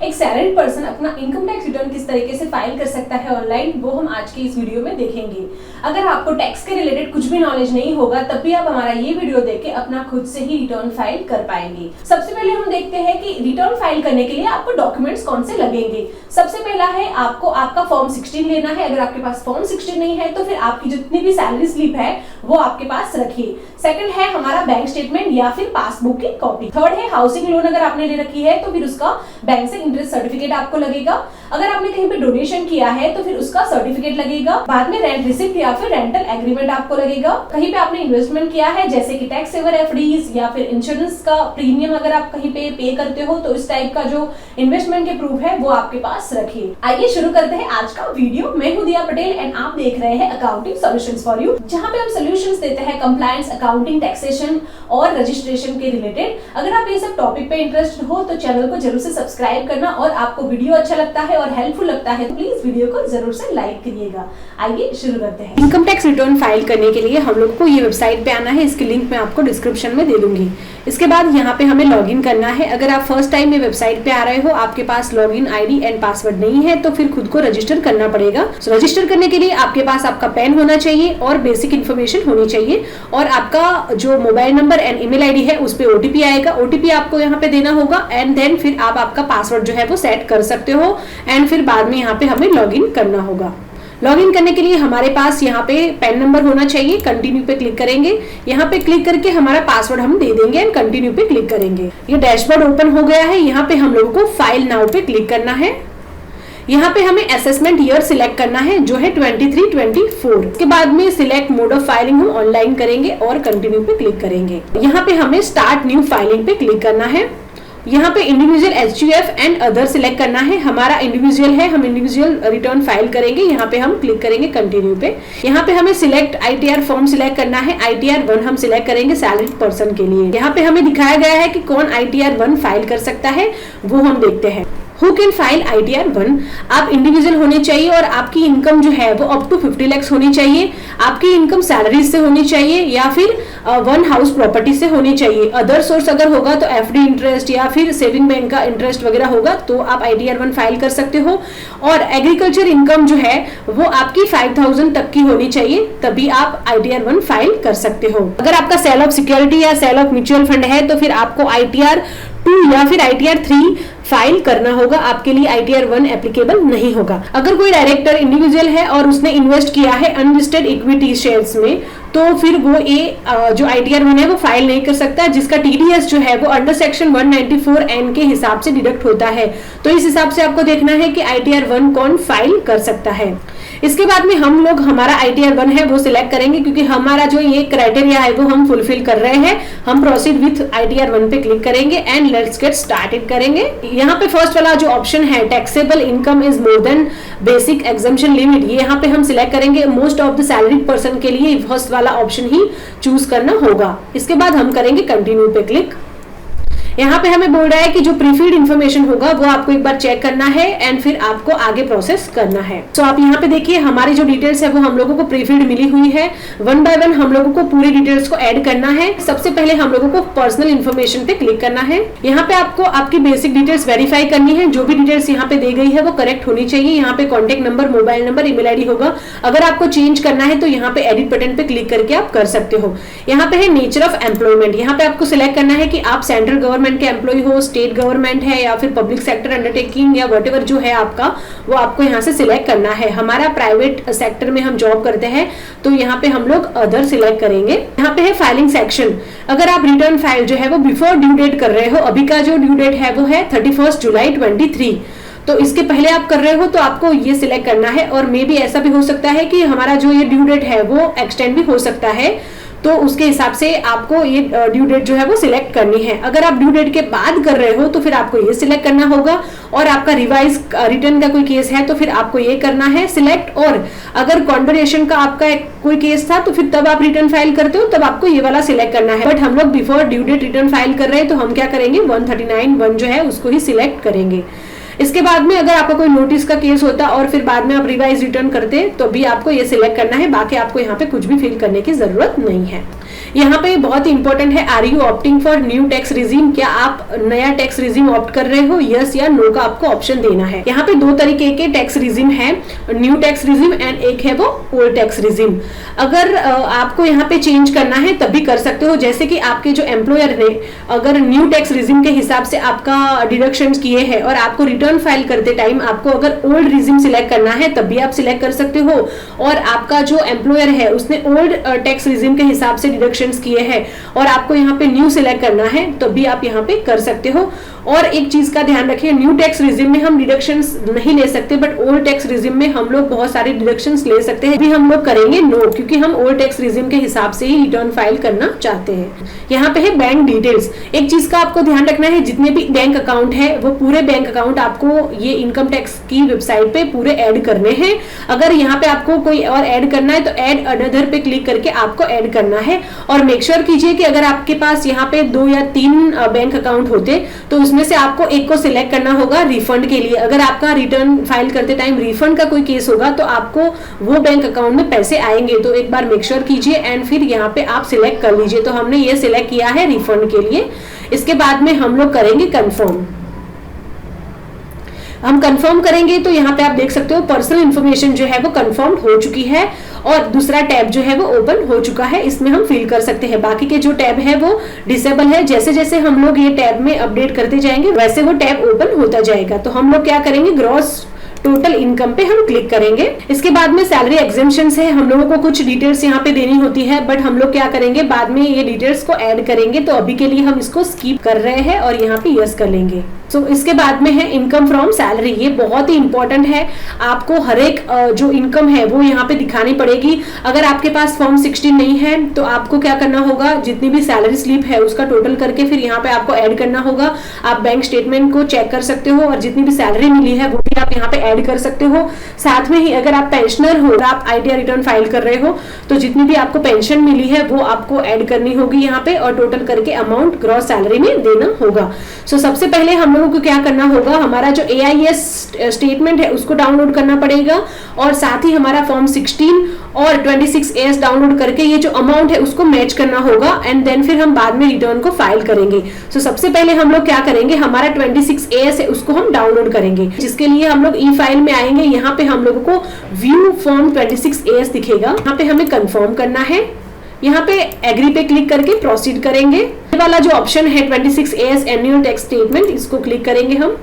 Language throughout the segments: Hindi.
एक सैलरीड पर्सन अपना इनकम टैक्स रिटर्न किस तरीके से फाइल कर सकता है ऑनलाइन, वो हम आज के इस वीडियो में देखेंगे। अगर आपको टैक्स के रिलेटेड कुछ भी नॉलेज नहीं होगा तब भी आप हमारा ये वीडियो देख के अपना खुद से ही रिटर्न फाइल कर पाएंगे। सबसे पहले हम देखते हैं कि रिटर्न फाइल करने के लिए आपको डॉक्यूमेंट्स कौन से लगेंगे। सबसे पहला है आपको आपका फॉर्म 16 लेना है। अगर आपके पास फॉर्म 16 नहीं है तो फिर आपकी जितनी भी सैलरी स्लिप है वो आपके पास रखिए। सेकंड है हमारा बैंक स्टेटमेंट या फिर पासबुक की कॉपी। थर्ड है हाउसिंग लोन, अगर आपने ले रखी है तो फिर उसका बैंक से इंटरेस्ट सर्टिफिकेट आपको लगेगा। अगर आपने कहीं पे डोनेशन किया है तो फिर उसका सर्टिफिकेट लगेगा। बाद में रेंट रिसिप्ट या फिर रेंटल एग्रीमेंट आपको लगेगा। कहीं पे आपने इन्वेस्टमेंट किया है जैसे कि टैक्स सेवर एफडीज या फिर इंश्योरेंस का प्रीमियम अगर आप कहीं पे पे करते हो तो इस टाइप का जो इन्वेस्टमेंट के प्रूफ है वो आपके पास रखिए। आइए शुरू करते हैं आज का वीडियो। मैं हूं दिया पटेल एंड आप देख रहे हैं अकाउंटिंग सॉल्यूशंस फॉर यू, जहां पे हम सॉल्यूशंस देते हैं कंप्लायंस, अकाउंटिंग, टैक्सेशन और रजिस्ट्रेशन के रिलेटेड। अगर आप ये सब टॉपिक पे इंटरेस्टेड हो तो चैनल को जरूर से सब्सक्राइब करना और आपको वीडियो अच्छा लगता है और हेल्पफुल लगता है तो प्लीज वीडियो को जरूर से लाइक करिएगा। आइए शुरू करते हैं। इनकम टैक्स रिटर्न फाइल करने के लिए हम लोग को ये वेबसाइट पे आना है। इसकी लिंक मैं आपको डिस्क्रिप्शन में दे दूंगी। इसके बाद यहाँ पे हमें लॉगिन करना है। अगर आप फर्स्ट टाइम ये वेबसाइट पे आ रहे हो, आपके पास लॉगिन आईडी एंड पासवर्ड नहीं है तो फिर खुद को रजिस्टर करना पड़ेगा। रजिस्टर करने के लिए आपके पास आपका पैन होना चाहिए और बेसिक इन्फॉर्मेशन होनी चाहिए और आपका जो mobile number and email ID है उस पे ओटीपी आएगा। ओटीपी आपको यहाँ पे देना होगा एंड देन फिर आप आपका पासवर्ड जो है वो सेट कर सकते हो एंड फिर बाद में यहाँ पे हमें लॉगिन करना होगा। लॉगिन करने के लिए हमारे पास यहाँ पे पैन नंबर होना चाहिए। कंटिन्यू पे क्लिक करेंगे। यहाँ पे क्लिक करके हमारा पासवर्ड हम दे देंगे एंड कंटिन्यू पे क्लिक करेंगे। ये डैशबोर्ड ओपन हो गया है। यहाँ पे हम लोगों को फाइल नाउ पे क्लिक करना है। यहाँ पे हमें असेसमेंट ईयर सिलेक्ट करना है जो है 23-24। इसके बाद में सिलेक्ट मोड ऑफ फाइलिंग हम ऑनलाइन करेंगे और कंटिन्यू पे क्लिक करेंगे। यहाँ पे हमें स्टार्ट न्यू फाइलिंग पे क्लिक करना है। यहाँ पे individual HUF and other select करना है। हमारा इंडिविजुअल है, हम इंडिविजुअल रिटर्न फाइल करेंगे। यहाँ पे हम क्लिक करेंगे कंटिन्यू पे। यहाँ पे हमें सिलेक्ट आईटीआर फॉर्म सिलेक्ट करना है। आईटीआर 1 हम सिलेक्ट करेंगे सैलरीड पर्सन के लिए। यहाँ पे हमें दिखाया गया है कि कौन आईटीआर 1 फाइल कर सकता है, वो हम देखते हैं। Who can file ITR 1? आप इंडिविजुअल होने चाहिए और आपकी इनकम जो है वो अप टू 50 लाख होनी चाहिए। आपकी इनकम सैलरी से होनी चाहिए या फिर वन हाउस प्रॉपर्टी से होनी चाहिए। अदर सोर्स अगर होगा तो एफडी इंटरेस्ट या फिर सेविंग बैंक का इंटरेस्ट वगैरह होगा तो आप ITR 1 फाइल कर सकते हो। और एग्रीकल्चर इनकम जो है वो आपकी 5000 तक की होनी चाहिए, तभी आप ITR 1 फाइल कर सकते हो। अगर आपका सेल ऑफ सिक्योरिटी या सेल ऑफ म्यूचुअल फंड है तो फिर आपको ITR 2 या फिर ITR 3 फाइल करना होगा। आपके लिए ITR 1 एप्लीकेबल नहीं होगा। अगर कोई डायरेक्टर इंडिविजुअल है और उसने इन्वेस्ट किया है अनलिस्टेड इक्विटी शेयर्स में तो फिर वो ये जो ITR 1 है वो फाइल नहीं कर सकता, जिसका TDS जो है वो अंडर सेक्शन 194N के हिसाब से डिडक्ट होता है। तो इस हिसाब से आपको देखना है कि ITR 1 कौन फाइल कर सकता है। इसके बाद में हम लोग हमारा ITR 1 है वो सिलेक्ट करेंगे क्योंकि हमारा जो ये क्राइटेरिया है वो हम फुलफिल कर रहे हैं। हम प्रोसीड विथ ITR 1 पे क्लिक करेंगे एंड लेट्स गेट स्टार्टेड करेंगे। यहाँ पे फर्स्ट वाला जो ऑप्शन है taxable income is more than basic exemption limit, ये यहाँ पे हम सिलेक्ट करेंगे। Most of the salaried person के लिए फर्स्ट वाला ऑप्शन ही चूज करना होगा। इसके बाद हम करेंगे कंटिन्यू पे क्लिक। यहाँ पे हमें बोल रहा है कि जो प्रीफीड इन्फॉर्मेशन होगा वो आपको एक बार चेक करना है एंड फिर आपको आगे प्रोसेस करना है। तो आप यहाँ पे देखिए हमारी जो डिटेल्स है वो हम लोगों को प्रीफीड मिली हुई है। 1 बाय 1 हम लोगों को पूरी डिटेल्स को ऐड करना है। सबसे पहले हम लोगों को पर्सनल इन्फॉर्मेशन पे क्लिक करना है। यहाँ पे आपको आपकी बेसिक डिटेल्स वेरीफाई करनी है। जो भी डिटेल्स यहाँ पे दी गई है वो करेक्ट होनी चाहिए। यहाँ पे contact number, mobile number, email ID होगा। अगर आपको चेंज करना है तो यहाँ पे एडिट बटन पे क्लिक करके आप कर सकते हो। यहाँ पे है नेचर ऑफ एम्प्लॉयमेंट। यहाँ पे आपको सिलेक्ट करना है कि आप सेंट्रल गवर्नमेंट के एम्प्लॉय हो, स्टेट गवर्नमेंट है या फिर पब्लिक सेक्टर अंडरटेकिंग या व्हाटएवर जो है आपका, वो आपको यहाँ से सिलेक्ट करना है। हमारा प्राइवेट सेक्टर में हम जॉब करते हैं तो यहाँ पे हम लोग अदर सिलेक्ट करेंगे। यहाँ पे है फाइलिंग सेक्शन। अगर आप रिटर्न फाइल जो है वो बिफोर ड्यू डेट कर रहे हो, अभी का जो ड्यू डेट है वो है 31 जुलाई 23, तो इसके पहले आप कर रहे हो तो आपको ये सिलेक्ट करना है। और मे भी ऐसा भी हो सकता है कि हमारा जो ये ड्यू डेट है वो एक्सटेंड भी हो सकता है, तो उसके हिसाब से आपको ये ड्यू डेट जो है वो सिलेक्ट करनी है। अगर आप ड्यू डेट के बाद कर रहे हो तो फिर आपको ये सिलेक्ट करना होगा। और आपका रिवाइज रिटर्न का कोई केस है तो फिर आपको ये करना है सिलेक्ट। और अगर कॉन्डोनेशन का आपका कोई केस था तो फिर तब आप रिटर्न फाइल करते हो तब आपको ये वाला सिलेक्ट करना है। बट हम लोग before due date return file कर रहे हैं तो हम क्या करेंगे 139(1) जो है उसको ही सिलेक्ट करेंगे। इसके बाद में अगर आपका कोई नोटिस का केस होता और फिर बाद में आप रिवाइज रिटर्न करते तो भी आपको ये सिलेक्ट करना है। बाकी आपको यहाँ पे कुछ भी फिल करने की जरूरत नहीं है। यहाँ पे बहुत ही इंपॉर्टेंट है, are you opting for new tax regime, क्या आप नया टैक्स रिजीम ऑप्ट कर रहे हो, यस या नो का आपको ऑप्शन देना है। यहाँ पे दो तरीके के टैक्स रिजीम है, न्यू टैक्स रिजीम एंड एक है वो ओल्ड टैक्स रिजीम। अगर आपको यहाँ पे चेंज करना है तब भी कर सकते हो, जैसे कि आपके जो एम्प्लॉयर ने अगर न्यू टैक्स रिजीम के हिसाब से आपका डिडक्शन किए हैं और आपको रिटर्न फाइल करते टाइम आपको अगर ओल्ड रिजीम सिलेक्ट करना है तब भी आप सिलेक्ट कर सकते हो, और आपका जो एम्प्लॉयर है उसने ओल्ड टैक्स रिजीम के हिसाब से डिडक्शंस किए हैं और आपको यहाँ पे न्यू सिलेक्ट करना है तो भी आप यहाँ पे कर सकते हो। और एक चीज का ध्यान रखिए, न्यू टैक्स रिजीम में हम डिडक्शंस नहीं ले सकते, बट ओल्ड टैक्स रिजीम में हम लोग बहुत सारे डिडक्शंस ले सकते हैं। भी हम लोग करेंगे नो, क्योंकि हम ओल्ड टैक्स रिजीम के हिसाब से ही रिटर्न फाइल करना चाहते हैं। यहाँ पे है बैंक डिटेल्स। एक चीज का आपको ध्यान रखना है, जितने भी बैंक अकाउंट है वो पूरे बैंक अकाउंट आपको ये इनकम टैक्स की वेबसाइट पे पूरे ऐड करने हैं। अगर यहाँ पे आपको कोई और ऐड करना है तो ऐड अनदर पे क्लिक करके आपको ऐड करना है। और मेक श्योर कीजिए कि अगर आपके पास यहाँ पे 2 या 3 बैंक अकाउंट होते तो उसमें से आपको एक को सिलेक्ट करना होगा रिफंड के लिए। अगर आपका रिटर्न फाइल करते टाइम रिफंड का कोई केस होगा तो आपको वो बैंक अकाउंट में पैसे आएंगे, तो एक बार मेक श्योर कीजिए एंड फिर यहाँ पे आप सिलेक्ट कर लीजिए। तो हमने ये सिलेक्ट किया है रिफंड के लिए। इसके बाद में हम लोग करेंगे कंफर्म। हम कंफर्म करेंगे तो यहाँ पे आप देख सकते हो पर्सनल इंफॉर्मेशन जो है वो कंफर्म हो चुकी है और दूसरा टैब जो है वो ओपन हो चुका है, इसमें हम फिल कर सकते हैं। बाकी के जो टैब है वो डिसेबल है, जैसे जैसे हम लोग ये टैब में अपडेट करते जाएंगे वैसे वो टैब ओपन होता जाएगा। तो हम लोग क्या करेंगे, ग्रॉस टोटल इनकम पे हम क्लिक करेंगे। इसके बाद में सैलरी एग्जेम्पशंस है, हम लोगों को कुछ डिटेल्स यहाँ पे देनी होती है, बट हम लोग क्या करेंगे बाद में ये डिटेल्स को ऐड करेंगे, तो अभी के लिए हम इसको स्किप कर रहे हैं और यहाँ पे यस कर लेंगे। सो इसके बाद में है इनकम फ्रॉम सैलरी। ये बहुत ही इंपॉर्टेंट है, आपको हर एक जो इनकम है वो यहाँ पे दिखानी पड़ेगी। अगर आपके पास फॉर्म 16 नहीं है तो आपको क्या करना होगा, जितनी भी सैलरी स्लिप है उसका टोटल करके फिर यहाँ पे आपको ऐड करना होगा। आप बैंक स्टेटमेंट को चेक कर सकते हो और जितनी भी सैलरी मिली है वो भी आप यहाँ पे ऐड कर सकते हो। साथ में ही अगर आप पेंशनर हो और आप आईटीआर रिटर्न फाइल कर रहे हो तो जितनी भी आपको पेंशन मिली है वो आपको ऐड करनी होगी यहाँ पे और टोटल करके अमाउंट ग्रॉस सैलरी में देना होगा। सो सबसे पहले हम लोगों को क्या करना होगा, हमारा जो AIS स्टेटमेंट है उसको डाउनलोड करना पड़ेगा और साथ ही हमारा फॉर्म 16 और 26AS डाउनलोड करके ये जो अमाउंट है उसको मैच करना होगा एंड देन फिर हम बाद में रिटर्न को फाइल करेंगे। सो सबसे पहले हम लोग क्या करेंगे, हमारा 26AS है उसको हम डाउनलोड करेंगे, जिसके लिए हम लोग ई फाइल में आएंगे। यहाँ पे हम लोगों को व्यू फॉर्म 26AS दिखेगा, यहाँ पे हमें कंफर्म करना है। यहाँ पे एग्री पे क्लिक करके प्रोसीड करेंगे। ये वाला जो ऑप्शन है 26AS एनुअल टैक्स स्टेटमेंट, इसको क्लिक करेंगे हम।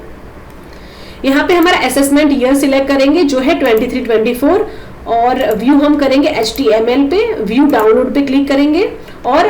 यहाँ पे हमारा असेसमेंट ईयर सिलेक्ट करेंगे जो है 23-24 और व्यू हम करेंगे HTML पे, व्यू डाउनलोड पे क्लिक करेंगे और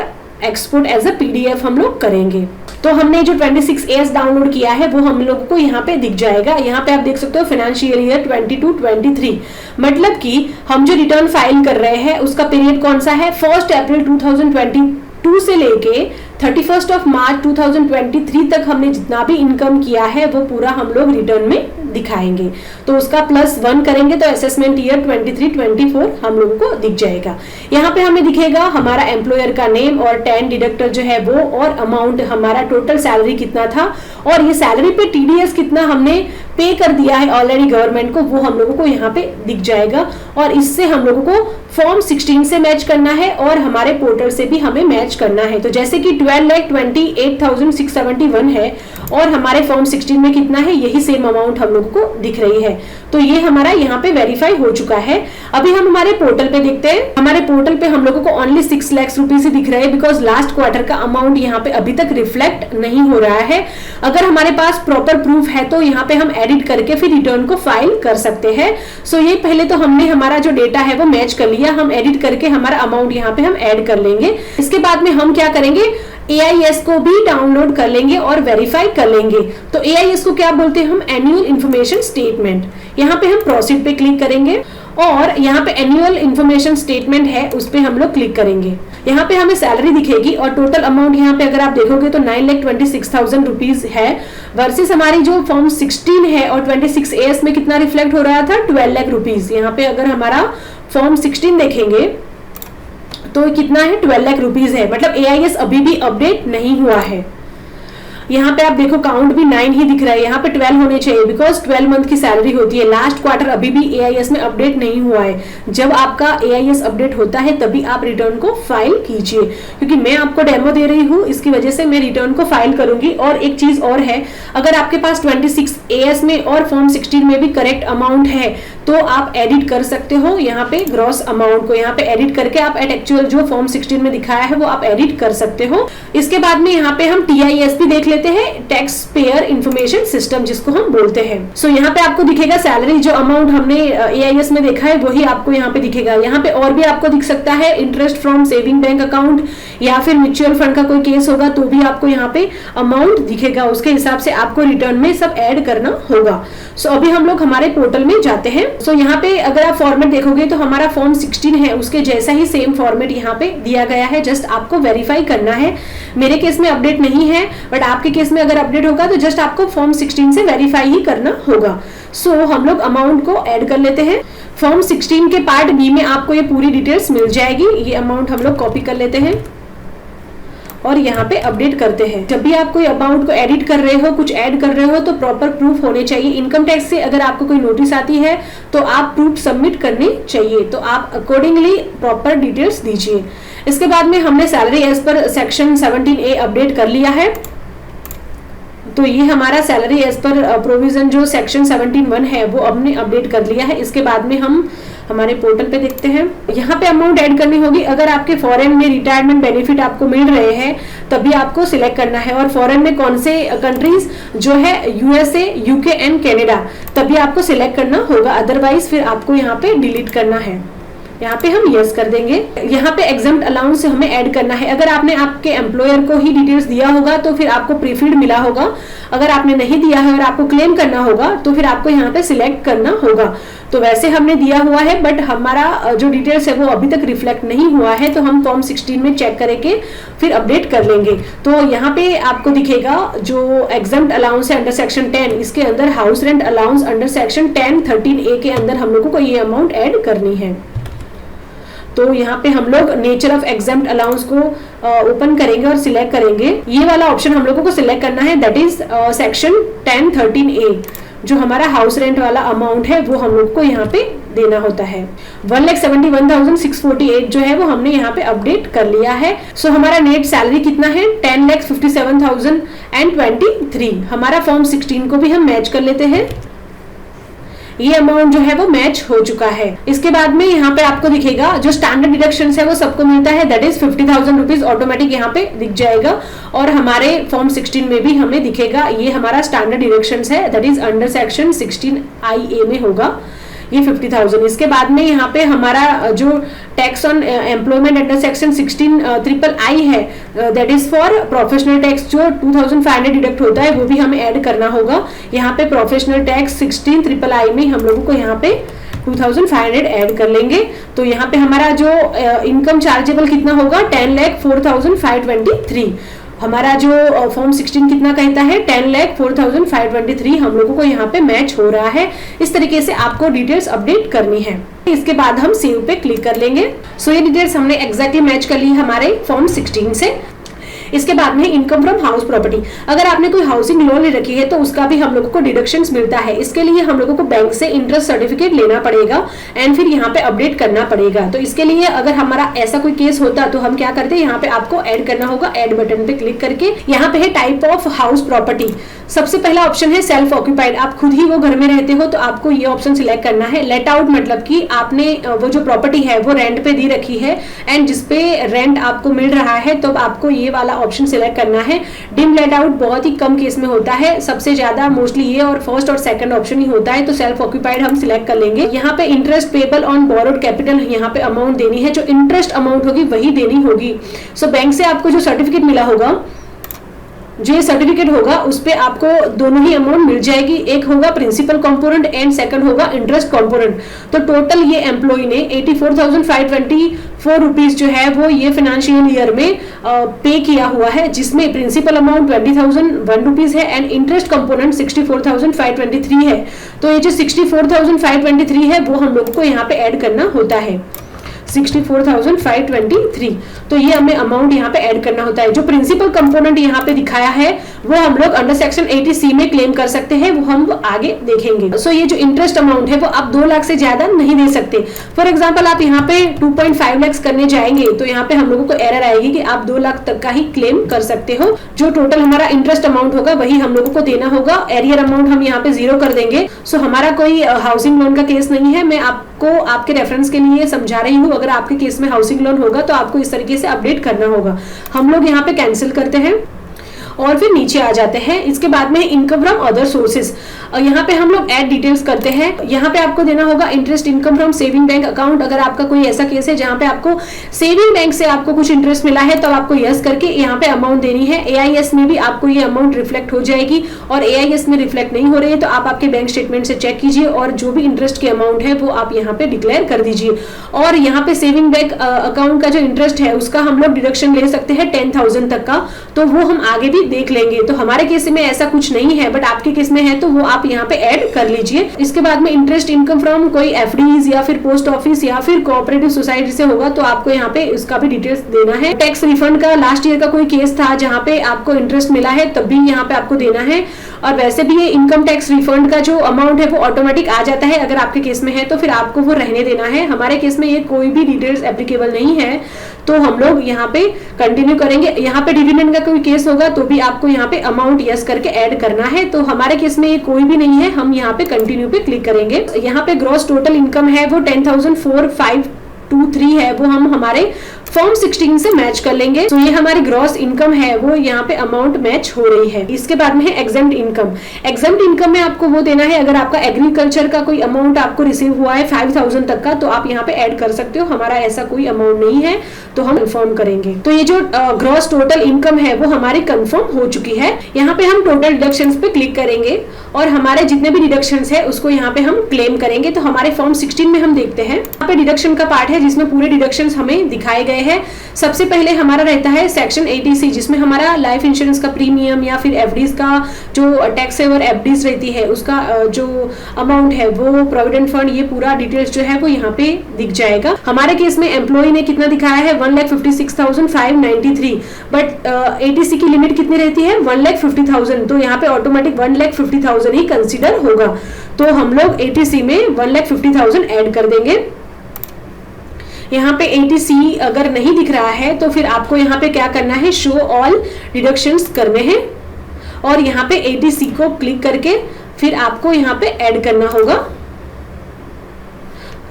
एक्सपोर्ट एज अ PDF हम लोग करेंगे। तो हमने जो 26AS डाउनलोड किया है वो हम लोगों को यहाँ पे दिख जाएगा। यहाँ पे आप देख सकते हो फाइनेंशियल ईयर 22-23, मतलब कि हम जो रिटर्न फाइल कर रहे हैं उसका पीरियड कौन सा है, 1 अप्रैल 2022 से लेके 31 मार्च 2023 तक हमने जितना भी इनकम किया है वो पूरा हम लोग रिटर्न में दिखाएंगे। तो उसका +1 करेंगे तो असेसमेंट ईयर 23-24 हम लोगों को दिख जाएगा। यहाँ पे हमें दिखेगा हमारा एम्प्लॉयर का नेम और 10 डिडक्टर जो है वो और अमाउंट, हमारा टोटल सैलरी कितना था और ये सैलरी पे TDS कितना हमने पे कर दिया है ऑलरेडी गवर्नमेंट को, वो हम लोगों को यहाँ पे दिख जाएगा। और इससे हम लोगों को फॉर्म 16 से मैच करना है और हमारे पोर्टल से भी हमें मैच करना है। तो जैसे कि 12,28,671 है और हमारे फॉर्म 16 में कितना है, यही सेम अमाउंट हम लोगों को दिख रही है। तो ये हमारा यहाँ पे वेरीफाई हो चुका है। अभी हम हमारे पोर्टल पे देखते हैं। हमारे पोर्टल पे हम लोगों को ओनली 6 लाख रुपीज ही दिख रहे हैं, बिकॉज लास्ट क्वार्टर का अमाउंट यहाँ पे अभी तक रिफ्लेक्ट नहीं हो रहा है। अगर हमारे पास प्रॉपर प्रूफ है तो यहाँ पे हम एडिट करके फिर रिटर्न को फाइल कर सकते हैं। सो ये पहले तो हमने हमारा जो डेटा है वो मैच कर लिया, हम एडिट करके हमारा अमाउंट यहाँ पे हम ऐड कर लेंगे। इसके बाद में हम क्या करेंगे, AIS को भी डाउनलोड कर लेंगे और वेरीफाई कर लेंगे। तो AIS को क्या बोलते हैं हम, एनुअल इंफॉर्मेशन स्टेटमेंट। यहाँ पे हम प्रोसीड पे क्लिक करेंगे और यहाँ पे एनुअल इंफॉर्मेशन स्टेटमेंट है उस पे हम लोग क्लिक करेंगे। यहाँ पे हमें सैलरी दिखेगी और टोटल अमाउंट यहाँ पे अगर आप देखोगे तो 9,26,000 रुपीज है, वर्सेस हमारी जो फॉर्म 16 है और 26AS में कितना रिफ्लेक्ट हो रहा था, 12 लाख रुपीज। यहाँ पे अगर हमारा फॉर्म 16 देखेंगे तो कितना है, 12 लाख रुपीज है, मतलब AIS अभी भी अपडेट नहीं हुआ है। यहाँ पे आप देखो काउंट भी 9 ही दिख रहा है, यहाँ पे 12 होने चाहिए बिकॉज 12 मंथ की सैलरी होती है। लास्ट क्वार्टर अभी भी एआईएस में अपडेट नहीं हुआ है। जब आपका एआईएस अपडेट होता है तभी आप रिटर्न को फाइल कीजिए, क्योंकि मैं आपको डेमो दे रही हूँ, इसकी वजह से मैं रिटर्न को फाइल करूंगी। और एक चीज और है, अगर आपके पास 26 एएस में और फॉर्म 16 में भी करेक्ट अमाउंट है तो आप एडिट कर सकते हो यहाँ पे ग्रॉस अमाउंट को, यहाँ पे एडिट करके आप एट एक्चुअल जो फॉर्म 16 में दिखाया है वो आप एडिट कर सकते हो। इसके बाद में यहाँ पे हम टीआईएसपी देख लेते हैं, टैक्स पेयर इंफॉर्मेशन सिस्टम जिसको हम बोलते हैं। सो यहाँ पे आपको दिखेगा सैलरी, जो अमाउंट हमने एआईएस में देखा है वही आपको यहाँ पे दिखेगा। यहाँ पे और भी आपको दिख सकता है interest from saving bank account या फिर म्यूचुअल फंड का कोई केस होगा तो भी आपको यहाँ पे अमाउंट दिखेगा, उसके हिसाब से आपको रिटर्न में सब ऐड करना होगा। सो अभी हम लोग हमारे पोर्टल में जाते हैं। सो यहाँ पे अगर आप फॉर्मेट देखोगे तो हमारा फॉर्म 16 है, उसके जैसा ही सेम फॉर्मेट यहाँ पे दिया गया है, जस्ट आपको वेरीफाई करना है। मेरे केस में अपडेट नहीं है, बट आपके केस में अगर अपडेट होगा तो जस्ट आपको फॉर्म 16 से वेरीफाई ही करना होगा। सो हम लोग अमाउंट को ऐड कर लेते हैं। फॉर्म 16 के पार्ट बी में आपको ये पूरी डिटेल्स मिल जाएगी। ये अमाउंट हम लोग कॉपी कर लेते हैं और यहाँ पे अपडेट करते हैं। जब भी आप कोई अमाउंट को एडिट कर रहे हो, कुछ ऐड कर रहे हो तो प्रॉपर प्रूफ होने चाहिए। इनकम टैक्स से अगर आपको कोई नोटिस आती है तो आप प्रूफ सबमिट करने चाहिए, तो आप अकॉर्डिंगली प्रॉपर डिटेल्स दीजिए। इसके बाद में हमने salary as per section 17A update कर लिया है, तो ये हमारा सैलरी एज पर प्रोविजन जो सेक्शन 17(1) है वो हमने अपडेट कर लिया है। इसके बाद में हम हमारे पोर्टल पे देखते हैं, यहाँ पे अमाउंट ऐड करनी होगी। अगर आपके फॉरेन में रिटायरमेंट बेनिफिट आपको मिल रहे हैं तभी आपको सिलेक्ट करना है, और फॉरेन में कौन से कंट्रीज जो है यूएसए, यूके एंड कनाडा, तभी आपको सिलेक्ट करना होगा, अदरवाइज फिर आपको यहाँ पे डिलीट करना है। यहाँ पे हम यस कर देंगे। यहाँ पे एग्जम्प्ट अलाउंस हमें ऐड करना है। अगर आपने आपके एम्प्लॉयर को ही डिटेल्स दिया होगा तो फिर आपको प्रीफिल्ड मिला होगा, अगर आपने नहीं दिया है और आपको क्लेम करना होगा तो फिर आपको यहाँ पे सिलेक्ट करना होगा। तो वैसे हमने दिया हुआ है, बट हमारा जो डिटेल्स है वो अभी तक रिफ्लेक्ट नहीं हुआ है, तो हम फॉर्म 16 में चेक करके फिर अपडेट कर लेंगे। तो यहाँ पे आपको दिखेगा जो एग्जम्प्ट अलाउंस है अंडर सेक्शन 10, इसके अंदर house rent allowance under section 10(13)A के अंदर हम लोगों को ये अमाउंट ऐड करनी है। तो यहाँ पे हम लोग नेचर ऑफ एग्जम्प्ट अलाउंस को ओपन करेंगे और सिलेक्ट करेंगे। ये वाला ऑप्शन हम लोगों को सिलेक्ट करना है, दैट इज सेक्शन 10(13)A। जो हमारा हाउस रेंट वाला अमाउंट है वो हम लोग को यहाँ पे देना होता है। 1,71,648 जो है वो हमने यहाँ पे अपडेट कर लिया है। सो हमारा नेट सैलरी कितना है, 10,57,023। हमारा फॉर्म 16 को भी हम मैच कर लेते हैं। ये अमाउंट जो है वो मैच हो चुका है। इसके बाद में यहाँ पे आपको दिखेगा जो स्टैंडर्ड डिडक्शंस है वो सबको मिलता है, दैट इज 50,000 रुपीज ऑटोमेटिक यहाँ पे दिख जाएगा। और हमारे फॉर्म 16 में भी हमें दिखेगा, ये हमारा स्टैंडर्ड डिडक्शंस है, that is under section 16IA में होगा ये 50,000। इसके बाद में यहाँ पे हमारा जो tax on employment under section 16(III) है, that is for professional tax, जो 2,500 डिडक्ट होता है वो भी हमें ऐड करना होगा। यहाँ पे प्रोफेशनल टैक्स 16(III) में हम लोगों को यहाँ पे 2,500 ऐड कर लेंगे। तो यहाँ पे हमारा जो इनकम चार्जेबल कितना होगा, 10,04,523। हमारा जो फॉर्म 16 कितना कहता है, 10,04,523 हम लोगों को यहाँ पे मैच हो रहा है। इस तरीके से आपको डिटेल्स अपडेट करनी है। इसके बाद हम सेव पे क्लिक कर लेंगे। सो ये डिटेल्स हमने एग्जैक्टली मैच कर ली हमारे फॉर्म 16 से। इसके बाद में इनकम फ्रॉम हाउस प्रॉपर्टी, अगर आपने कोई हाउसिंग लोन ले रखी है तो उसका भी हम लोगों को डिडक्शंस मिलता है। इसके लिए हम लोगों को बैंक से इंटरेस्ट सर्टिफिकेट लेना पड़ेगा एंड फिर यहाँ पे अपडेट करना पड़ेगा। तो इसके लिए अगर हमारा ऐसा कोई केस होता तो हम क्या करते हैं, यहाँ पे आपको ऐड करना होगा। ऐड बटन पे क्लिक करके यहाँ पे है टाइप ऑफ हाउस प्रॉपर्टी। सबसे पहला ऑप्शन है सेल्फ ऑक्यूपाइड, आप खुद ही वो घर में रहते हो तो आपको ये ऑप्शन सिलेक्ट करना है। लेट आउट मतलब कि आपने वो जो प्रॉपर्टी है वो रेंट पे दी रखी है एंड जिसपे रेंट आपको मिल रहा है, तो आपको ये वाला ऑप्शन सिलेक्ट करना है। डिम लेट आउट बहुत ही कम केस में होता है, सबसे ज्यादा मोस्टली ये और फर्स्ट और सेकंड ऑप्शन ही होता है, तो सेल्फ ऑक्यूपाइड हम सिलेक्ट कर लेंगे। यहाँ पे interest payable on borrowed capital, यहाँ पे अमाउंट देनी है, जो इंटरेस्ट अमाउंट होगी वही देनी होगी। सो बैंक से आपको जो सर्टिफिकेट मिला होगा, जो ये सर्टिफिकेट होगा उस पे आपको दोनों ही अमाउंट मिल जाएगी। एक होगा प्रिंसिपल कंपोनेंट एंड सेकंड होगा इंटरेस्ट कंपोनेंट। तो टोटल ये एम्प्लॉय ने 84,524 रुपीज जो है वो ये फाइनेंशियल ईयर में पे किया हुआ है, जिसमें प्रिंसिपल अमाउंट 20,001 रुपीज है एंड इंटरेस्ट कंपोनेंट 64,523 है। तो ये जो 64,523 है वो हम लोगों को यहाँ पे ऐड करना होता है। 64,523। तो ये हमें अमाउंट यहाँ पे ऐड करना होता है। जो प्रिंसिपल कंपोनेंट यहाँ पे दिखाया है वो हम लोग अंडर सेक्शन 80C में क्लेम कर सकते हैं, वो हम आगे देखेंगे। सो ये जो इंटरेस्ट अमाउंट है वो आप 2 लाख से ज्यादा नहीं दे सकते। फॉर एग्जाम्पल आप यहाँ पे 2.5 लाख करने जाएंगे तो यहाँ पे हम लोगों को एरर आएगी कि आप 2 लाख तक का ही क्लेम कर सकते हो। जो टोटल हमारा इंटरेस्ट अमाउंट होगा वही हम लोगों को देना होगा। एरियर अमाउंट हम यहाँ पे 0 कर देंगे। सो हमारा कोई हाउसिंग लोन का केस नहीं है, मैं आपको आपके रेफरेंस के लिए समझा रही हूँ। अगर आपके केस में हाउसिंग लोन होगा तो आपको इस तरीके से अपडेट करना होगा। हम लोग यहाँ पे कैंसिल करते हैं और फिर नीचे आ जाते हैं। इसके बाद में इनकम फ्रॉम अदर सोर्सेज, यहाँ पे हम लोग ऐड डिटेल्स करते हैं। यहाँ पे आपको देना होगा interest income from saving bank account. अगर आपका कोई ऐसा केस है जहाँ पे आपको सेविंग बैंक से आपको कुछ इंटरेस्ट मिला है तो आपको यस करके यहाँ पे अमाउंट देनी है। AIS में भी आपको ये अमाउंट रिफ्लेक्ट हो जाएगी, और AIS में रिफ्लेक्ट नहीं हो रही है तो आप आपके बैंक स्टेटमेंट से चेक कीजिए और जो भी इंटरेस्ट की अमाउंट है वो आप यहाँ पे डिक्लेयर कर दीजिए। और यहाँ पे सेविंग बैंक अकाउंट का जो इंटरेस्ट है उसका हम लोग डिडक्शन ले सकते हैं 10,000 तक का, तो वो हम आगे भी देख लेंगे। तो हमारे केस में ऐसा कुछ नहीं है, बट आपके केस में है तो वो आप यहाँ पे ऐड कर लीजिए। इसके बाद में इंटरेस्ट इनकम फ्रॉम कोई FDs या फिर पोस्ट ऑफिस या फिर कोऑपरेटिव सोसाइटी से होगा तो आपको यहाँ पे उसका भी डिटेल्स देना है। टैक्स रिफंड का लास्ट ईयर का कोई केस था जहाँ पे आपको इंटरेस्ट मिला है तब भी यहाँ पे आपको देना है। और वैसे भी ये इनकम टैक्स रिफंड का जो अमाउंट है वो ऑटोमेटिक आ जाता है। अगर आपके केस में है तो फिर आपको वो रहने देना है। हमारे केस में ये कोई भी डिटेल्स एप्लीकेबल नहीं है तो हम लोग यहाँ पे कंटिन्यू करेंगे। यहाँ पे डिविडेंड का कोई केस होगा तो भी आपको यहाँ पे अमाउंट यस करके ऐड करना है। तो हमारे केस में ये कोई भी नहीं है, हम यहाँ पे कंटिन्यू पे क्लिक करेंगे। यहाँ पे ग्रॉस टोटल इनकम है वो 10,453 है, वो हम हमारे फॉर्म 16 से मैच कर लेंगे। तो ये हमारी ग्रॉस इनकम है वो यहाँ पे अमाउंट मैच हो रही है। इसके बाद में है एग्जेम्प्ट इनकम। एग्जेम्प्ट इनकम में आपको वो देना है, अगर आपका एग्रीकल्चर का कोई अमाउंट आपको रिसीव हुआ है 5,000 तक का तो आप यहाँ पे ऐड कर सकते हो। हमारा ऐसा कोई अमाउंट नहीं है तो हम कंफर्म करेंगे। तो ये जो ग्रॉस टोटल इनकम है वो हमारी कंफर्म हो चुकी है। यहाँ पे हम टोटल डिडक्शंस पे क्लिक करेंगे और हमारे जितने भी डिडक्शंस है उसको यहाँ पे हम क्लेम करेंगे। तो हमारे फॉर्म 16 में हम देखते हैं, यहाँ पे डिडक्शन का पार्ट है जिसमें पूरे डिडक्शंस हमें दिखाए गए हैं। सबसे पहले हमारा रहता है सेक्शन 80C जिसमें हमारा लाइफ इंश्योरेंस का प्रीमियम या फिर FDs का जो टैक्स सेवर FDs रहती है उसका जो अमाउंट है वो, प्रोविडेंट फंड, ये पूरा डिटेल्स जो है वो यहाँ पे दिख जाएगा। हमारे केस में एम्प्लॉय ने कितना दिखाया है 1,56,593, बट 80C की लिमिट कितनी रहती है 1,50,000, तो यहाँ पे ऑटोमेटिक 1,50,000 ही कंसिडर होगा। तो हम लोग 80C में 1,50,000 ऐड कर देंगे। यहाँ पे 80C अगर नहीं दिख रहा है तो फिर आपको यहाँ पे क्या करना है, शो ऑल डिडक्शंस करने हैं और यहाँ पे 80C को क्लिक करके फिर आपको यहाँ पे ऐड करना होगा।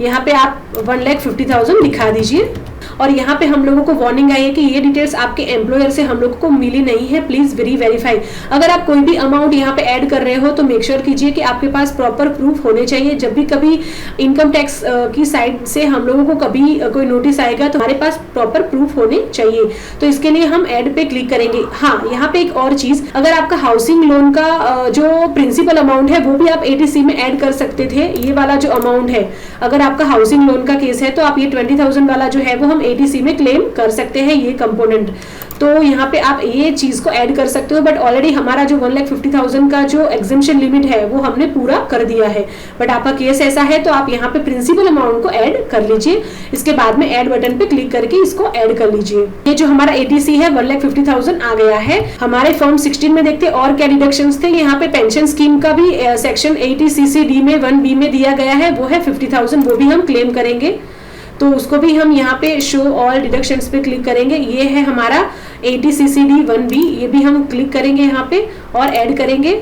यहाँ पे आप 1,50,000 दिखा दीजिए और यहाँ पे हम लोगों को वार्निंग आई है कि ये डिटेल्स आपके एम्प्लॉयर से हम लोगों को मिली नहीं है, प्लीज वेरीफाई। अगर आप कोई भी अमाउंट यहाँ पे ऐड कर रहे हो तो मेक श्योर कीजिए कि आपके पास प्रॉपर प्रूफ होने चाहिए। जब भी कभी इनकम टैक्स की साइड से हम लोगों को कभी कोई नोटिस आएगा तो हमारे पास प्रॉपर प्रूफ होने चाहिए। तो इसके लिए हम ऐड पे क्लिक करेंगे। हाँ, यहाँ पे एक और चीज, अगर आपका हाउसिंग लोन का जो प्रिंसिपल अमाउंट है वो भी आप 80C में ऐड कर सकते थे। ये वाला जो अमाउंट है, अगर आपका हाउसिंग लोन का केस है तो आप ये 20,000 वाला जो है वो हम 80C में क्लेम कर सकते हैं ये कंपोनेंट। तो यहाँ पे आप ये चीज को ऐड कर सकते हो, बट ऑलरेडी हमारा जो 1,50,000 का जो एग्जेम्पशन लिमिट है वो हमने पूरा कर दिया है। बट आपका केस ऐसा है तो आप यहाँ पे प्रिंसिपल अमाउंट को ऐड कर लीजिए। इसके बाद में ऐड बटन पे क्लिक करके इसको ऐड कर लीजिए। ये जो हमारा 80C है 1,50,000 आ गया है। हमारे फॉर्म 16 में देखते और क्या डिडक्शंस थे। यहाँ पे पेंशन स्कीम का भी सेक्शन 80CC-D में 1B में दिया गया है, वो है 50,000, वो भी हम क्लेम करेंगे। तो उसको भी हम यहाँ पे शो ऑल डिडक्शंस पे क्लिक करेंगे। ये है हमारा 80CC-D 1B, ये भी हम क्लिक करेंगे यहाँ पे और ऐड करेंगे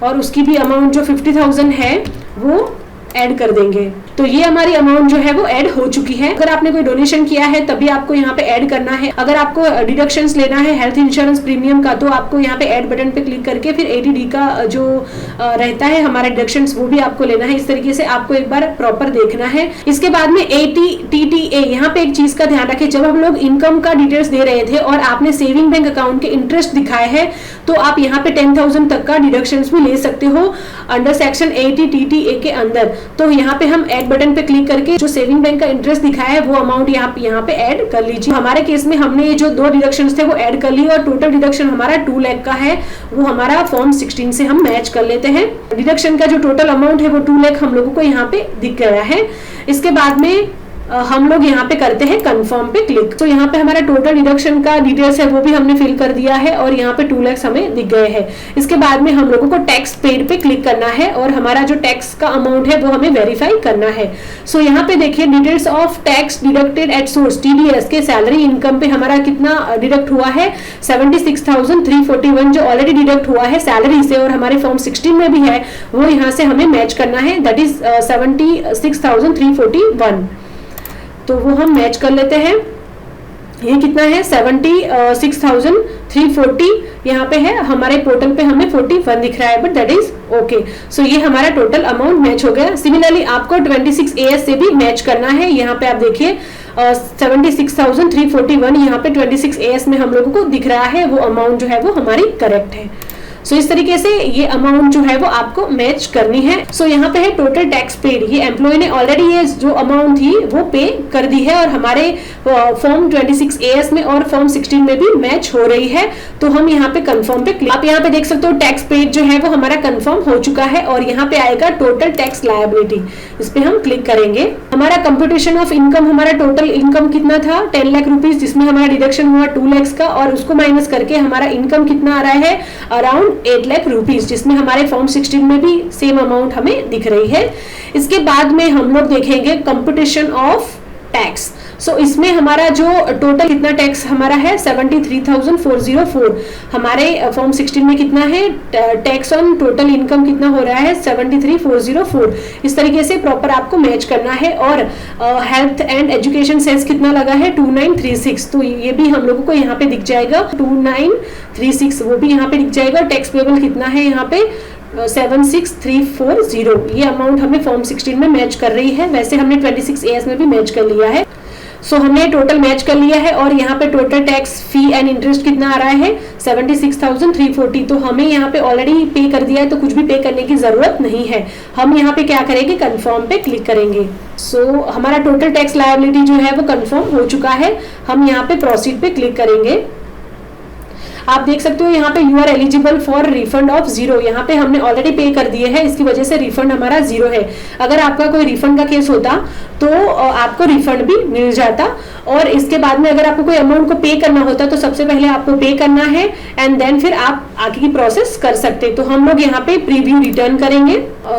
और उसकी भी अमाउंट जो 50,000 है वो ऐड कर देंगे। तो ये हमारी अमाउंट जो है वो ऐड हो चुकी है। अगर आपने कोई डोनेशन किया है तभी आपको यहाँ पे ऐड करना है। अगर आपको डिडक्शंस लेना है हेल्थ इंश्योरेंस प्रीमियम का तो आपको यहाँ पे ऐड बटन पे क्लिक करके फिर 80D का जो रहता है हमारा डिडक्शंस वो भी आपको लेना है। इस तरीके से आपको एक बार प्रॉपर देखना है। इसके बाद में 80TTA, यहाँ पे एक चीज का ध्यान रखें, जब हम लोग इनकम का डिटेल्स दे रहे थे और आपने सेविंग बैंक अकाउंट के इंटरेस्ट दिखाए हैं तो आप यहाँ पे 10,000 तक का डिडक्शंस भी ले सकते हो अंडर सेक्शन 80TTA के अंदर। तो यहाँ पे हम ऐड बटन पे क्लिक करके जो सेविंग बैंक का इंटरेस्ट दिखाया है वो अमाउंट यहाँ पे ऐड कर लीजिए। हमारे केस में हमने ये जो 2 डिडक्शंस थे वो ऐड कर लिए और टोटल डिडक्शन हमारा 2 लाख का है, वो हमारा फॉर्म 16 से हम मैच कर लेते हैं। डिडक्शन का जो टोटल अमाउंट है वो 2 लाख हम लोगों को यहाँ पे दिख गया है। इसके बाद में हम लोग यहाँ पे करते हैं कंफर्म पे क्लिक। तो यहाँ पे हमारा टोटल डिडक्शन का डिटेल्स है वो भी हमने फिल कर दिया है और यहाँ पे 2 लाख हमें दिख गए हैं। इसके बाद में हम लोगों को टैक्स पेड पे क्लिक करना है और हमारा जो टैक्स का अमाउंट है वो हमें वेरीफाई करना है। सो यहाँ पे देखिए details of tax deducted at source TDS के सैलरी इनकम पे हमारा कितना डिडक्ट हुआ है 76,341 जो ऑलरेडी डिडक्ट हुआ है सैलरी से और हमारे फॉर्म 16 में भी है वो यहाँ से हमें मैच करना है, दैट इज 76,341। तो वो हम मैच कर लेते हैं। ये कितना है 76,340 यहाँ पे है, हमारे पोर्टल पे हमें 41 दिख रहा है बट दैट इज ओके। सो ये हमारा टोटल अमाउंट मैच हो गया। सिमिलरली आपको 26 AS से भी मैच करना है। यहाँ पे आप देखिए 76,341 यहाँ पे 26 AS में हम लोगों को दिख रहा है, वो अमाउंट जो है वो हमारी करेक्ट है। सो इस तरीके से ये अमाउंट जो है वो आपको मैच करनी है। सो यहाँ पे है टोटल टैक्स पेड, ये एम्प्लॉय ने ऑलरेडी ये जो अमाउंट थी वो पे कर दी है और हमारे फॉर्म 26 AS में और फॉर्म 16 में भी मैच हो रही है। तो हम यहाँ पे कंफर्म पे क्लिक, आप यहाँ पे देख सकते हो टैक्स पेड जो है वो हमारा कंफर्म हो चुका है और यहाँ पे आएगा टोटल टैक्स लायबिलिटी, इस पे हम क्लिक करेंगे। हमारा कंप्यूटेशन ऑफ इनकम, हमारा टोटल इनकम कितना था 10 लाख रुपीज, जिसमें हमारा डिडक्शन हुआ 2 लाख का और उसको माइनस करके हमारा इनकम कितना आ रहा है अराउंड 8 लाख रुपीज, जिसमें हमारे फॉर्म 16 में भी सेम अमाउंट हमें दिख रही है। इसके बाद में हम लोग देखेंगे कंप्यूटेशन ऑफ टैक्स। सो इसमें हमारा जो टोटल कितना टैक्स हमारा है 73,404, हमारे फॉर्म 16 में कितना है टैक्स ऑन टोटल इनकम कितना हो रहा है 73,404। इस तरीके से प्रॉपर आपको मैच करना है। और हेल्थ एंड एजुकेशन सेस कितना लगा है 2936, तो ये भी हम लोगों को यहाँ पे दिख जाएगा 2936, वो भी यहाँ पे दिख जाएगा। टैक्स पेबल कितना है यहाँ पे 76,340, ये अमाउंट हमें फॉर्म 16 में मैच कर रही है। वैसे हमने 26 AS में भी मैच कर लिया है। सो हमने टोटल मैच कर लिया है और यहाँ पे total tax fee and interest कितना आ रहा है 76,340, तो हमें यहाँ पे ऑलरेडी पे कर दिया है तो कुछ भी पे करने की जरूरत नहीं है। हम यहाँ पे क्या करेंगे कंफर्म पे क्लिक करेंगे। सो हमारा टोटल टैक्स लायबिलिटी जो है वो कंफर्म हो चुका है। हम यहाँ पे प्रोसीड पे क्लिक करेंगे। आप देख सकते हो यहाँ पे you are eligible for refund of 0, यहाँ पे हमने ऑलरेडी पे कर दिए हैं, इसकी वजह से रिफंड हमारा 0 है। अगर आपका कोई रिफंड का केस होता तो आपको रिफंड भी मिल जाता। और इसके बाद में अगर आपको कोई अमाउंट को पे करना होता तो सबसे पहले आपको पे करना है एंड देन फिर आप आगे की प्रोसेस कर सकते। तो हम लोग यहाँ पे प्रीव्यू रिटर्न करेंगे,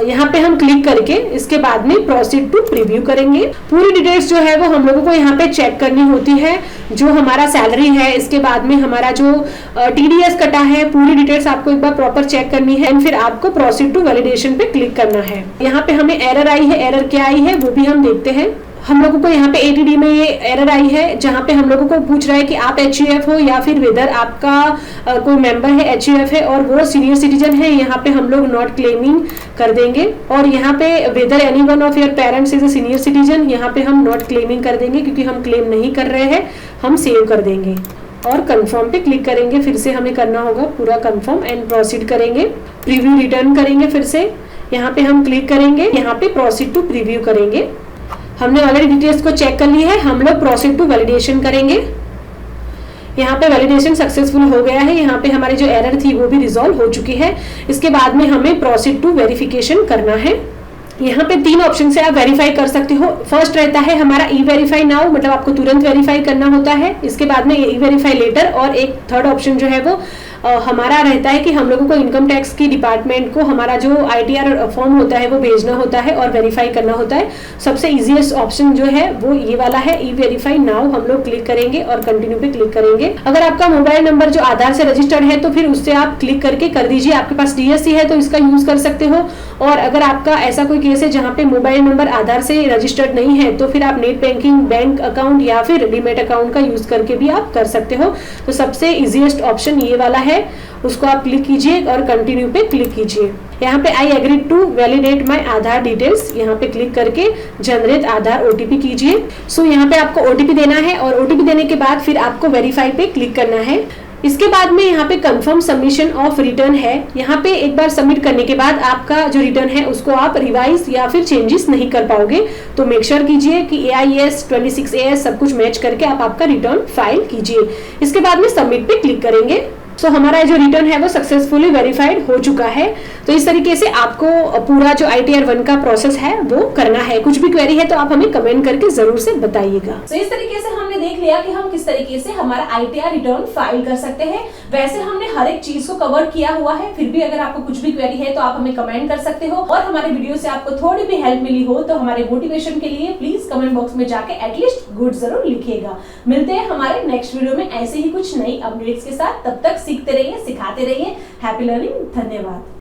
यहाँ पे हम क्लिक करके इसके बाद में प्रोसीड टू प्रीव्यू करेंगे। पूरी डिटेल्स जो है वो हम लोगों को यहाँ पे चेक करनी होती है, जो हमारा सैलरी है, इसके बाद में हमारा जो TDS कटा है, पूरी डिटेल्स आपको एक बार प्रॉपर चेक करनी है एंड फिर आपको प्रोसीड टू वैलिडेशन पे क्लिक करना है। यहाँ पे हमें एरर आई है, एरर क्या आई है वो भी हम देखते हैं। हम लोगों को यहाँ पे ATD में ये एरर आई है जहाँ पे हम लोगों को पूछ रहा है कि आप HUF हो या फिर वेदर आपका कोई मेंबर है HUF है और वो सीनियर सिटीजन है। यहाँ पे हम लोग नॉट क्लेमिंग कर देंगे और यहाँ पे whether any one of your parents is a senior citizen, यहाँ पे हम नॉट क्लेमिंग कर देंगे क्योंकि हम क्लेम नहीं कर रहे हैं, हम सेव कर देंगे और कंफर्म पे क्लिक करेंगे। फिर से हमें करना होगा पूरा कंफर्म एंड प्रोसीड करेंगे। प्रीव्यू रिटर्न करेंगे, फिर से यहाँ पे हम क्लिक करेंगे, यहाँ पे प्रोसीड टू प्रीव्यू करेंगे। हमने ऑलरेडी डिटेल्स को चेक कर ली है, हम लोग प्रोसीड टू वैलिडेशन करेंगे। यहाँ पे वैलिडेशन सक्सेसफुल हो गया है, यहाँ पे हमारी जो एरर थी वो भी रिजॉल्व हो चुकी है। इसके बाद में हमें प्रोसीड टू वेरिफिकेशन करना है। यहाँ पे 3 ऑप्शन से आप वेरीफाई कर सकते हो। फर्स्ट रहता है हमारा E-वेरीफाई नाउ, मतलब आपको तुरंत वेरीफाई करना होता है। इसके बाद में E-वेरीफाई लेटर और एक थर्ड ऑप्शन जो है वो हमारा रहता है कि हम लोगों को इनकम टैक्स की डिपार्टमेंट को हमारा जो ITR फॉर्म होता है वो भेजना होता है और वेरीफाई करना होता है। सबसे इजीएस्ट ऑप्शन जो है वो ये वाला है E-वेरीफाई नाउ। हम लोग क्लिक करेंगे और कंटिन्यू पे क्लिक करेंगे। अगर आपका मोबाइल नंबर जो आधार से रजिस्टर्ड है तो फिर उससे आप क्लिक करके कर दीजिए। आपके पास DSC है तो इसका यूज कर सकते हो, और अगर आपका ऐसा कोई केस है जहाँ पे मोबाइल नंबर आधार से रजिस्टर्ड नहीं है तो फिर आप नेट बैंकिंग, बैंक अकाउंट या फिर डीमेट अकाउंट का यूज करके भी आप कर सकते हो। तो सबसे इजीएस्ट ऑप्शन ये वाला है, उसको आप क्लिक कीजिए और कंटिन्यू पे क्लिक कीजिए। यहाँ पे I agree to validate my Aadhaar details, यहाँ पे क्लिक करके जनरेट आधार OTP कीजिए। सो यहाँ पे आपको OTP देना है और OTP देने के बाद फिर आपको वेरीफाई पे क्लिक करना है। इसके बाद में यहाँ पे कंफर्म सबमिशन ऑफ रिटर्न है। यहाँ पे एक बार सबमिट करने के बाद आपका जो रिटर्न है उसको आप रिवाइज या फिर चेंजेस नहीं कर पाओगे, तो मेक श्योर कीजिए कि AIS 26AS सब कुछ मैच करके आप आपका रिटर्न फाइल कीजिए। इसके बाद में सबमिट पे क्लिक करेंगे। सो हमारा जो रिटर्न है वो सक्सेसफुली वेरीफाइड हो चुका है। तो इस तरीके से आपको पूरा जो ITR 1 का प्रोसेस है वो करना है। कुछ भी क्वेरी है तो आप हमें कमेंट करके जरूर से बताइएगा। तो इस तरीके से हमने देख लिया कि हम किस तरीके से हमारा ITR रिटर्न फाइल कर सकते हैं। वैसे हमने हर एक चीज को कवर किया हुआ है, फिर भी अगर आपको कुछ भी क्वेरी है तो आप हमें कमेंट कर सकते हो। और हमारे वीडियो से आपको थोड़ी भी हेल्प मिली हो तो हमारे मोटिवेशन के लिए प्लीज कमेंट बॉक्स में जाके एटलीस्ट गुड जरूर लिखिएगा। मिलते हैं हमारे नेक्स्ट वीडियो में ऐसे ही कुछ नई अपडेट्स के साथ। तब तक सीखते रहिए, सिखाते रहिए। Happy learning. धन्यवाद।